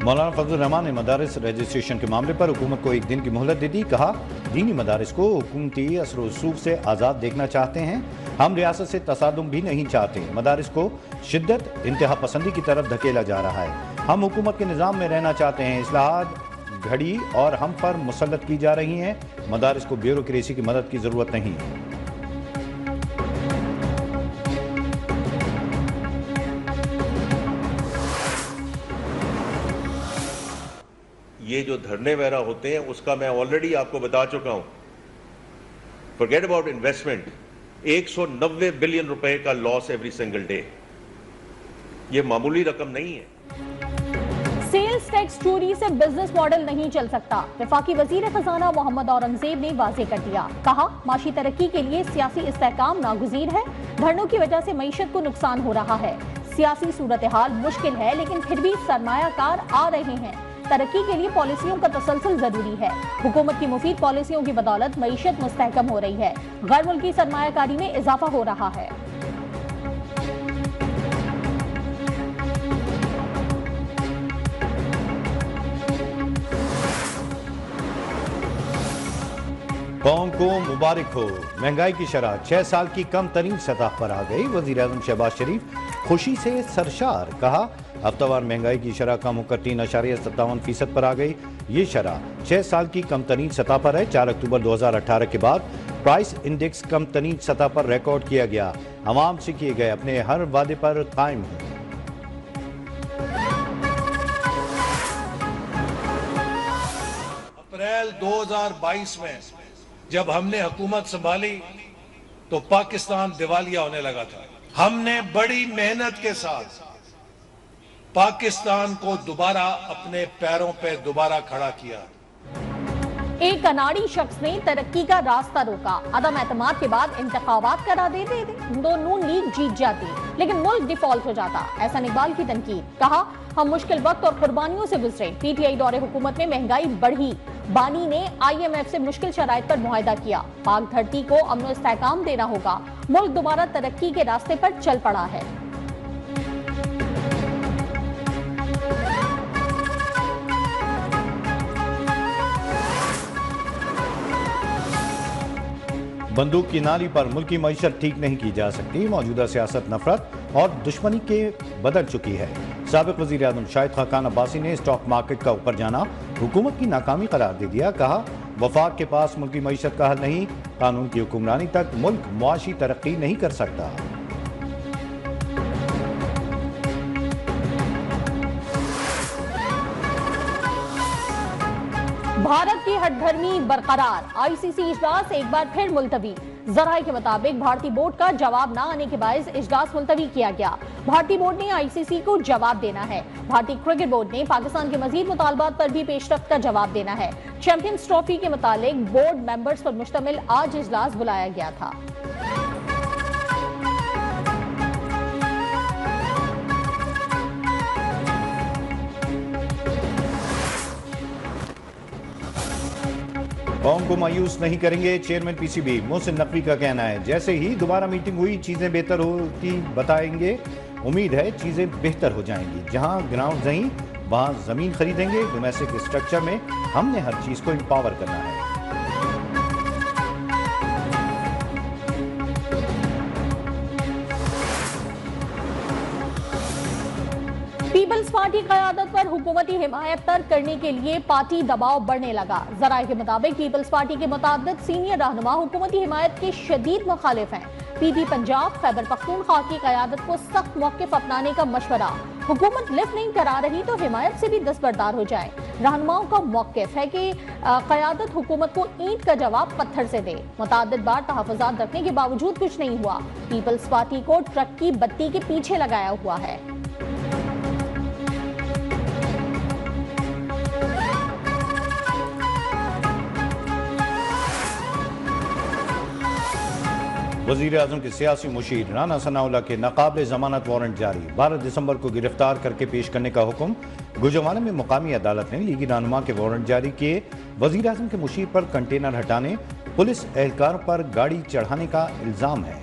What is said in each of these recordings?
मौलाना फजल रहमान ने मदारिस रजिस्ट्रेशन के मामले पर हुकूमत को एक दिन की मोहलत दे दी। कहा, दीनी मदारिस को हुकूमती असर रसूख से आज़ाद देखना चाहते हैं। हम रियासत से तसादुम भी नहीं चाहते। मदारिस को शिद्दत इंतहा पसंदी की तरफ धकेला जा रहा है। हम हुकूमत के निज़ाम में रहना चाहते हैं। इस्लाहात घड़ी और हम पर मुसल्लत की जा रही हैं। मदारिस को ब्यूरोक्रेसी की मदद की ज़रूरत नहीं है। ये जो धरने वगैरह होते हैं उसका मैं ऑलरेडी आपको बता चुका हूं। फॉरगेट अबाउट इन्वेस्टमेंट, 190 बिलियन रुपए का लॉस एवरी सिंगल डे, ये मामूली रकम नहीं है। सेल्स टैक्स चोरी से बिजनेस मॉडल नहीं चल सकता। वफाकी वजीर खजाना मोहम्मद औरंगजेब ने वाजे कर दिया। कहा, माशी तरक्की के लिए सियासी इस्तेहकाम नागुज़ीर है। धरनों की वजह से मईशत को नुकसान हो रहा है। सियासी सूरत हाल मुश्किल है, लेकिन फिर भी सरमायाकार आ रहे हैं। तरक्की के लिए पॉलिसियों का तसलसल जरूरी है। हुकूमत की मुफीद पॉलिसियों की बदौलत मईशत मुस्तहकम हो रही है। गैर मुल्की सरमायाकारी में इजाफा हो रहा है। कौम को मुबारक हो। महंगाई की शरह 6 साल की कम तरीन सतह पर आ गई। वज़ीर आज़म शहबाज शरीफ खुशी से सरशार। कहा, हफ्तावार महंगाई की शरह कम होकर 3.57% पर आ गई। ये शरह 6 साल की कम तरीन सतह पर है। 4 अक्टूबर 2018 के बाद प्राइस इंडेक्स कम तरीन सतह पर रिकॉर्ड किया गया। अवाम से किए गए अपने हर वादे पर कायम है। अप्रैल 2022 में जब हमने हुकूमत संभाली तो पाकिस्तान दिवालिया होने लगा था। हमने बड़ी मेहनत के साथ पाकिस्तान को दोबारा अपने पैरों पे दोबारा खड़ा किया। एक अनाड़ी शख्स ने तरक्की का रास्ता रोका। अदम एतमाद के बाद इंतखाबात करा देते तो नून लीग जीत जाती, लेकिन मुल्क डिफॉल्ट हो जाता। एहसान इकबाल की तनकीद। कहा, हम मुश्किल वक्त और कुर्बानियों से गुजरे। पीटीआई दौरे हुकूमत में महंगाई बढ़ी। बानी ने IMF से मुश्किल शराइत पर मुआहदा किया। पाक धरती को अमन इस्तेहकाम देना होगा। मुल्क दोबारा तरक्की के रास्ते पर चल पड़ा है। बंदूक की नाली पर मुल्की मईशत ठीक नहीं की जा सकती। मौजूदा सियासत नफरत और दुश्मनी के बदल चुकी है। साबिक वज़ीर आज़म शाहिद खाकान अब्बासी ने स्टॉक मार्केट का ऊपर जाना हुकूमत की नाकामी करार दे दिया। कहा, वफाक के पास मुल्की मईशत का हल नहीं। कानून की हुक्मरानी तक मुल्क मुआशी तरक्की नहीं कर सकता। भारत की हठधर्मी बरकरार। ICC इजलास एक बार फिर मुलतवी। जराये के मुताबिक भारतीय बोर्ड का जवाब न आने के बायस इजलास मुलतवी किया गया। भारतीय बोर्ड ने ICC को जवाब देना है। भारतीय क्रिकेट बोर्ड ने पाकिस्तान के मजीद मुतालबात पर भी पेशरफ्त का जवाब देना है। चैंपियंस ट्रॉफी के मुतालिक बोर्ड मेंबर्स पर मुश्तमिल आज इजलास बुलाया गया था। कौम को मायूस नहीं करेंगे, चेयरमैन PCB मोहसिन नकवी का कहना है। जैसे ही दोबारा मीटिंग हुई चीजें बेहतर होती बताएंगे। उम्मीद है चीजें बेहतर हो जाएंगी। जहां ग्राउंड नहीं वहां जमीन खरीदेंगे। डोमेस्टिक स्ट्रक्चर में हमने हर चीज को एम्पावर करना है। पीपल्स पार्टी क़यादत पर हुकूमती हिमायत तर्क करने के लिए पार्टी दबाव बढ़ने लगा। जराये के मुताबिक पीपल्स पार्टी के मुताद्दिद सीनियर रहनुमा हुकूमती हिमायत के शदीद मुखालिफ हैं। PP पंजाब खैबर पख्तूनख्वा की क़यादत को सख्त मौक़िफ़ अपनाने का मशवरा। हुकूमत लिफ्ट नहीं करा रही तो हिमायत से भी दस्तबरदार हो जाए। रहनुमाओं का मौक़िफ़ है कि क़यादत हुकूमत को ईंट का जवाब पत्थर से दे। मुताद्दिद बार तहफ़्फ़ुज़ात रखने के बावजूद कुछ नहीं हुआ। पीपल्स पार्टी को ट्रक की बत्ती के पीछे लगाया हुआ है। वज़ीर आज़म के सियासी मुशीर राना सनाउल्लाह के नाकाबिल जमानत वारंट जारी। 12 दिसंबर को गिरफ्तार करके पेश करने का हुक्म। गुजरावाला में मुकामी अदालत ने लीगी रहनुमा के वारंट जारी किए। वज़ीर आज़म के मुशीर पर कंटेनर हटाने, पुलिस एहलकारों पर गाड़ी चढ़ाने का इल्जाम है।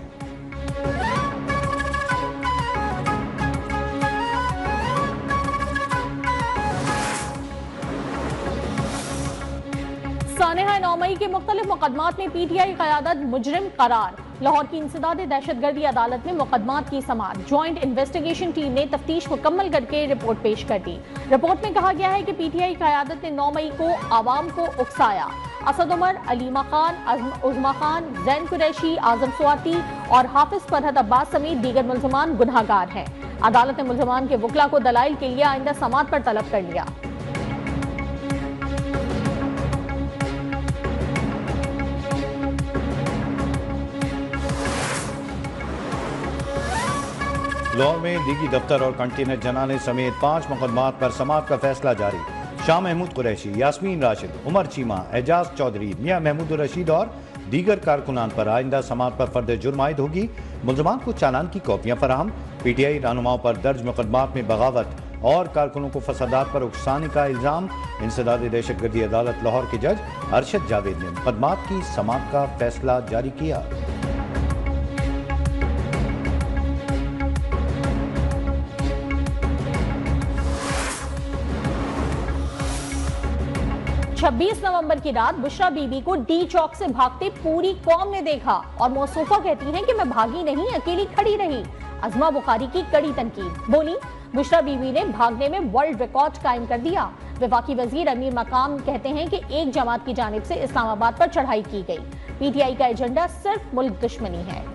सानेहा 9 मई के मुख्तलिफ मुकदमात में पीटीआई क़यादत मुजरिम करार। लाहौर की इंसदाद दहशतगर्दी अदालत में मुकदमात की समाअत। ज्वाइंट इन्वेस्टिगेशन टीम ने तफ्तीश मुकम्मल करके रिपोर्ट पेश कर दी। रिपोर्ट में कहा गया है कि पीटीआई क़यादत ने 9 मई को आवाम को उकसाया। असद उमर, अलीमा खान, उज़मा खान, जैन कुरैशी, आजम स्वाति और हाफिज फरहत अब्बास समेत दीगर मुल्ज़िमान गुनहगार हैं। अदालत ने मुल्ज़िमान के वकला को दलाइल के लिए आइंदा समाअत पर तलब कर लिया। लाहौर में दीगी दफ्तर और कंटेनर जनाने समेत 5 मुकदमात पर समाअत का फैसला जारी। शाह महमूद कुरैशी, यास्मीन राशिद, उमर चीमा, एजाज चौधरी, मियां महमूद रशीद और दीगर कारकुनान पर आइंदा समाअत पर फर्द जुर्म आयद होगी। मुल्ज़िमान को चालान की कॉपियां फराहम। पीटीआई रहनुमाओं पर दर्ज मुकदमात में बगावत और कारकुनों को फसादात पर उकसाने का इल्जाम। इंसदाद दहशतगर्दी अदालत लाहौर के जज अरशद जावेद ने मुकदमात की समाअत का फैसला जारी किया। छब्बीस नवंबर की रात बुशरा बीबी को डी चौक से भागते पूरी कौम ने देखा और मौसूफा कहती हैं कि मैं भागी नहीं, अकेली खड़ी रही। अज़मा बुखारी की कड़ी तनकीद। बोली, बुशरा बीबी ने भागने में वर्ल्ड रिकॉर्ड कायम कर दिया। वफाकी वजीर अमीर मकाम कहते हैं कि एक जमात की जानिब से इस्लामाबाद पर चढ़ाई की गई। पीटीआई का एजेंडा सिर्फ मुल्क दुश्मनी है।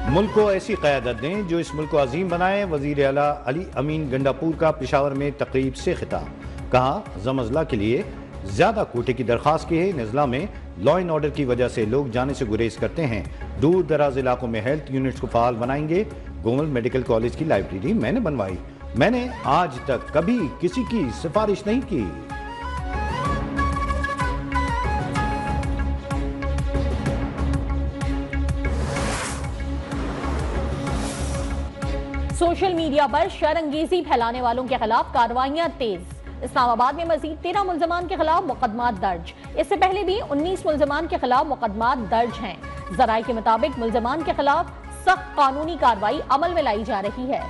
मुल्क को ऐसी क़यादत दें जो इस मुल्क को अजीम बनाए। वज़ीर आला अली अमीन गंडापुर का पेशावर में तकरीब से खिताब। कहा, ज़म-अज़ला के लिए ज़्यादा कोटे की दरख्वास्त की है। नज़ला में लॉ एंड ऑर्डर की वजह से लोग जाने से गुरेज करते हैं। दूर दराज इलाकों में हेल्थ यूनिट्स को फ़ाल बनाएंगे। गोमल मेडिकल कॉलेज की लाइब्रेरी मैंने बनवाई। मैंने आज तक कभी किसी की सिफारिश नहीं की। सोशल मीडिया पर शरअंगेजी फैलाने वालों के खिलाफ कार्रवाइयां तेज। इस्लामाबाद में मजीद 13 मुल्ज़िमान के खिलाफ मुकदमात दर्ज। इससे पहले भी 19 मुल्ज़िमान के खिलाफ मुकदमात दर्ज हैं। ज़राए के मुताबिक मुल्ज़िमान के खिलाफ सख्त कानूनी कार्रवाई अमल में लाई जा रही है।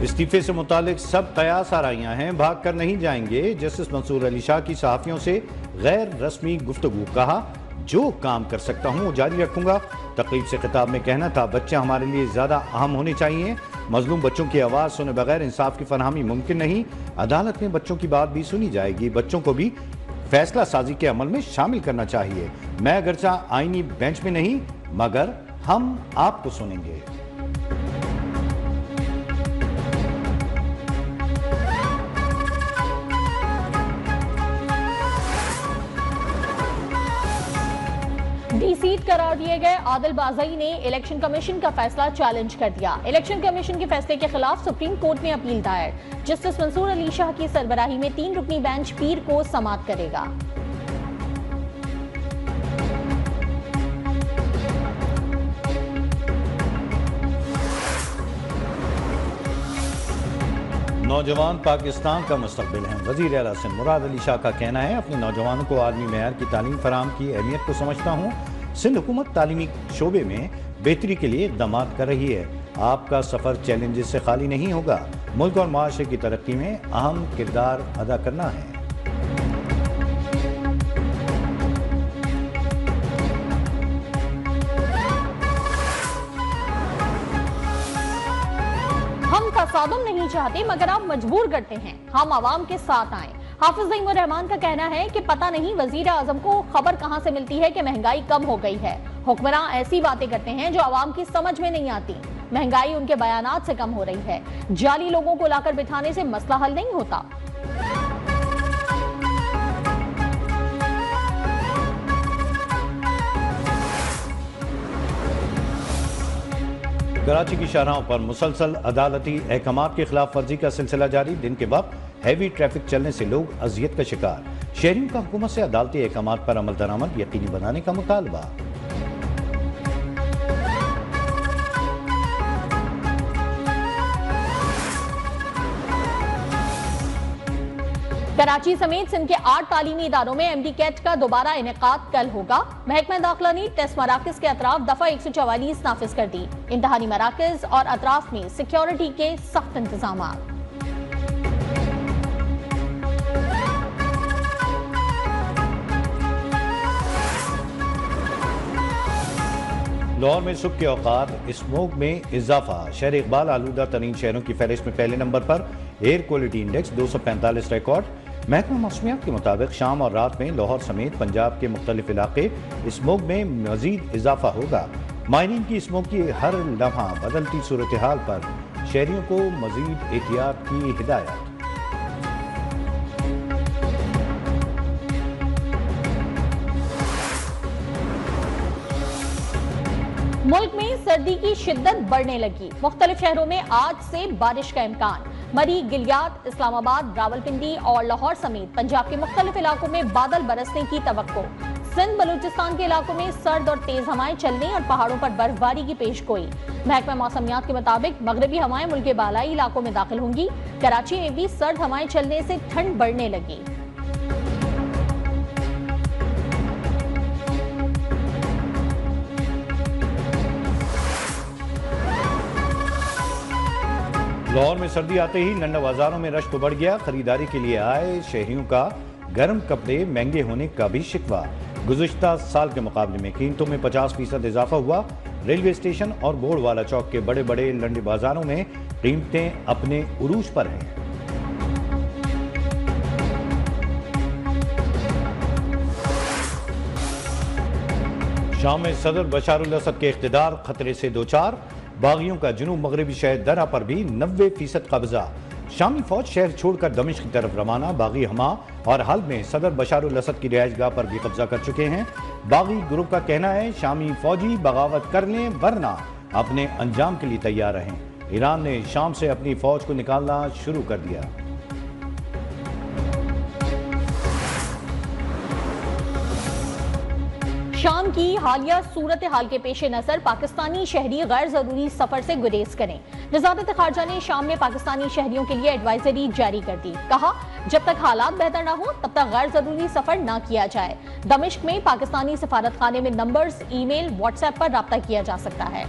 इस्तीफे से मुतालिक सब कयास आराइयां हैं, भाग कर नहीं जाएंगे। जस्टिस मंसूर अली शाह की सहाफ़ियों से गैर रस्मी गुफ्तगू। कहा, जो काम कर सकता हूँ वो जारी रखूंगा। तकरीब से खिताब में कहना था, बच्चे हमारे लिए ज़्यादा अहम होने चाहिए। मजलूम बच्चों की आवाज़ सुने बगैर इंसाफ की फरहमी मुमकिन नहीं। अदालत में बच्चों की बात भी सुनी जाएगी। बच्चों को भी फैसला साजी के अमल में शामिल करना चाहिए। मैं अगरचा आईनी बेंच में नहीं, मगर हम आपको सुनेंगे। सीट करार दिए गए आदिल बाज़ई ने इलेक्शन कमीशन का फैसला चैलेंज कर दिया। इलेक्शन कमीशन के फैसले के खिलाफ सुप्रीम कोर्ट में अपील दायर। जस्टिस मंसूर अली शाह की सरबराही में 3 रुकनी बेंच पीर को समाअत करेगा। नौजवान पाकिस्तान का मुस्तकबिल हैं। वज़ीर आला सिंध मुराद अली शाह का कहना है, अपने नौजवानों को आलमी मेयार की तालीम फराहम की अहमियत को समझता हूँ। सिंध हुकूमत तालीमी शोबे में बेहतरी के लिए इक़दाम कर रही है। आपका सफ़र चैलेंजेस से खाली नहीं होगा। मुल्क और माशरे की तरक्की में अहम किरदार अदा करना है। हम तसादुम नहीं चाहते, मगर आप मजबूर करते हैं। हम आवाम के साथ आए। हाफिज ज़ईमुर रहमान का कहना है कि पता नहीं वजीर आजम को खबर कहां से मिलती है कि महंगाई कम हो गई है। हुक्मरान ऐसी बातें करते हैं जो आवाम की समझ में नहीं आती। महंगाई उनके बयानात से कम हो रही है। जाली लोगों को लाकर बिठाने से मसला हल नहीं होता। कराची की शाहराहों पर मुसलसल अदालती अहकामात के खिलाफ वर्जी का सिलसिला जारी। दिन के वक्त हैवी ट्रैफिक चलने से लोग अजियत का शिकार। शहरियों का हुकूमत से अदालती अहकामात पर अमल दरामद यकीनी बनाने का मुतालबा। कराची समेत सिंध के 8 तालीमी इदारों में MD कैट का दोबारा इनेकाद कल होगा। महकमा दाखिला ने टेस्ट मराकज के अतराफ दफा 144 नाफिज कर दी। इम्तहानी मराकज और अतराफ में सिक्योरिटी के सख्त इंतजाम। लाहौर में सुबह के औकात स्मोक में इजाफा। शहर इकबाल आलूदा तरीन शहरों की फहरिस्त में पहले नंबर पर। Air quality index 245 record. महकमा मौसमियात के मुताबिक शाम और रात में लाहौर समेत पंजाब के मुख्तलिफ इलाके स्मोक में मजीद इजाफा होगा। माइनिंग की स्मोक की हर लम्हा बदलती सूरत हाल पर शहरियों को मजीद एहतियात की हिदायत। मुल्क में सर्दी की शिद्दत बढ़ने लगी। मुख्तलिफ शहरों में आज से बारिश का इम्कान। मरी, गिलियात, इस्लामाबाद, रावलपिंडी और लाहौर समेत पंजाब के मुख्तलिफ इलाकों में बादल बरसने की तवक्को। सिंध बलूचिस्तान के इलाकों में सर्द और तेज हवाएं चलने और पहाड़ों पर बर्फबारी की पेशगोई। महकमा मौसमियात के मुताबिक मगरबी हवाएं मुल्क के बालाई इलाकों में दाखिल होंगी। कराची में भी सर्द हवाएं चलने से ठंड बढ़ने लगी। लाहौर में सर्दी आते ही लंडा बाजारों में रश तो बढ़ गया। खरीदारी के लिए आए शहरियों का गर्म कपड़े महंगे होने का भी शिकवा। गुज़िश्ता साल के मुकाबले में कीमतों में 50% इजाफा हुआ। रेलवे स्टेशन और बोर्डवाला चौक के बड़े बड़े लंडे बाजारों में कीमतें अपने उरूज पर हैं। शाम में सदर बशारुल असद के इख्तिदार खतरे से दो चार। बागियों का जुनूब मगरबी शहर दरा पर भी 90% कब्जा। शामी फौज शहर छोड़कर दमिश्क की तरफ रवाना। बागी हमा और हल्ब में सदर बशारुल असद की रिहाइशगाह पर भी कब्जा कर चुके हैं। बागी ग्रुप का कहना है शामी फौजी बगावत कर लें वरना अपने अंजाम के लिए तैयार रहें। ईरान ने शाम से अपनी फौज को निकालना शुरू कर दिया। शाम की हालिया सूरत हाल के पेश नजर पाकिस्तानी शहरी गैर जरूरी सफर से गुरेज करें। वजारत खारजा ने शाम में पाकिस्तानी शहरियों के लिए एडवाइजरी जारी कर दी। कहा जब तक हालात बेहतर न हो तब तक गैर जरूरी सफर न किया जाए। दमिश्क में पाकिस्तानी सफारत खाने में नंबर्स, ईमेल, व्हाट्सएप पर राब्ता किया जा सकता है।